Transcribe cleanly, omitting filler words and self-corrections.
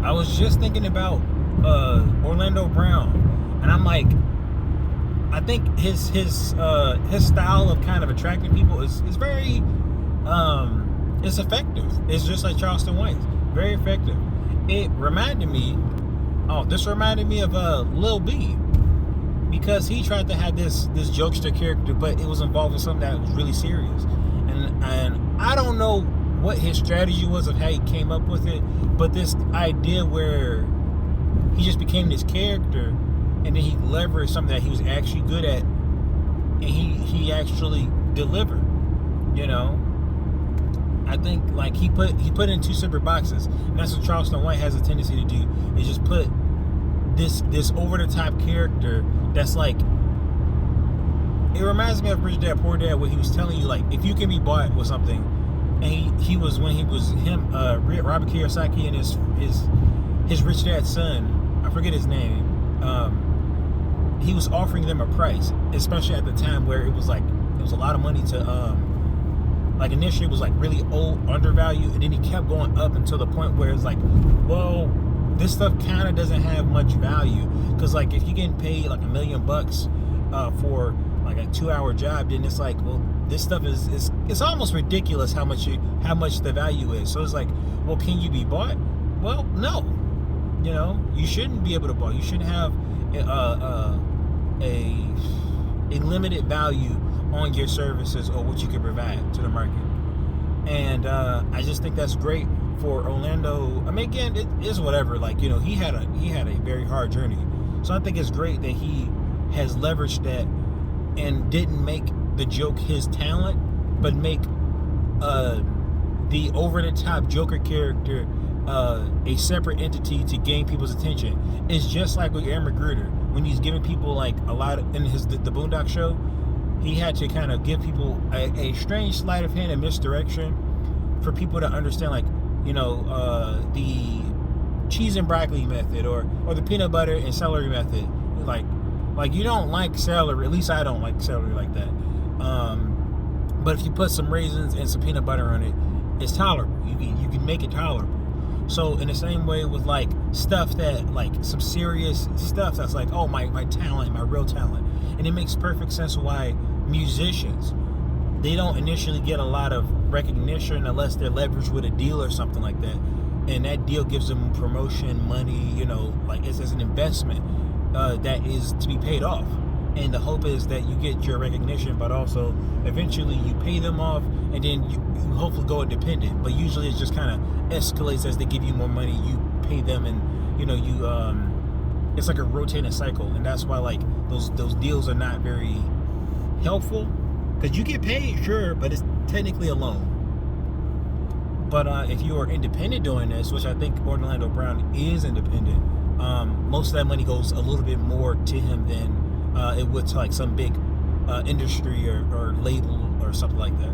I was just thinking about Orlando Brown, and I'm like, I think his style of kind of attracting people is very it's effective. It's just like Charleston White's, very effective. It reminded me. Oh, this reminded me of Lil B, because he tried to have this jokester character, but it was involving something that was really serious. And I don't know what his strategy was of how he came up with it, but this idea where he just became this character, and then he leveraged something that he was actually good at, and he actually delivered. You know, I think like he put it in two separate boxes, and that's what Charleston White has a tendency to do, is just put this over the top character that's like, it reminds me of Rich Dad Poor Dad, where he was telling you, like, if you can be bought with something, and he was, when he was him, Robert Kiyosaki and his rich dad's son, I forget his name, he was offering them a price, especially at the time where it was a lot of money to like, initially it was like really old, undervalued, and then he kept going up until the point where it's like, well, this stuff kind of doesn't have much value, because like if you're getting paid like $1 million for like a 2-hour job, then it's like, well, this stuff is it's almost ridiculous how much the value is. So it's like, well, can you be bought? Well, no. You know, you shouldn't be able to buy. You shouldn't have a limited value on your services or what you can provide to the market. And I just think that's great for Orlando. I mean, again, it is whatever. Like, you know, he had a very hard journey. So I think it's great that he has leveraged that and didn't make the joke his talent, but make the over-the-top Joker character a separate entity to gain people's attention. It's just like with Aaron McGruder, when he's giving people like a lot of, in the Boondock Show, he had to kind of give people a strange sleight of hand and misdirection for people to understand, like, you know, the cheese and broccoli method, or the peanut butter and celery method. Like you don't like celery, at least I don't like celery like that. But if you put some raisins and some peanut butter on it, it's tolerable. You can make it tolerable. So in the same way with like stuff that, like some serious stuff that's like, oh, my talent, my real talent. And it makes perfect sense why musicians, they don't initially get a lot of recognition unless they're leveraged with a deal or something like that. And that deal gives them promotion, money, you know, like it's an investment that is to be paid off. And the hope is that you get your recognition, but also eventually you pay them off, and then you hopefully go independent. But usually it just kind of escalates as they give you more money, you pay them, and you know, it's like a rotating cycle. And that's why like those deals are not very helpful, because you get paid, sure, but it's technically a loan. But if you are independent doing this, which I think Orlando Brown is independent, most of that money goes a little bit more to him than it would to like some big industry or label or something like that.